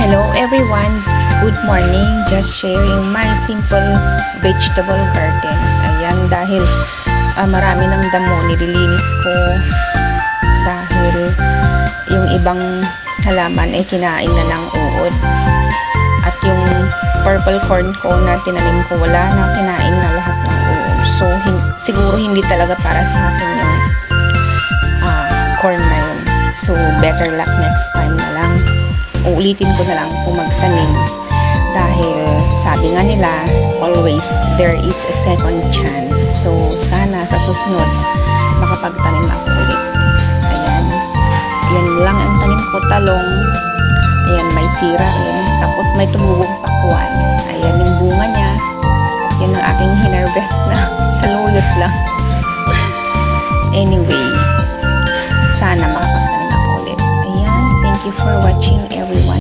Hello everyone, good morning. Just sharing my simple vegetable garden. Ayan, dahil marami ng damo, nililinis ko dahil yung ibang halaman ay kinain na ng uod. At yung purple corn ko na tinanim ko, wala na, kinain na lahat ng uod. So, siguro hindi talaga para sa akin yung corn na yun. So, better luck next time na lang. Uulitin ko na lang kung magtanim dahil sabi nga nila, always there is a second chance. So, sana sa susunod makapagtanim ako ulit. Ayan. Yan lang ang tanim ko, talong. Ayan, may sira rin. Tapos may tumubong pakwan. Ayan yung bunga niya. Yan ang aking hinarvest na saluyot lang. Anyway, sana makapagtanim ako ulit. Ayan, thank you for watching.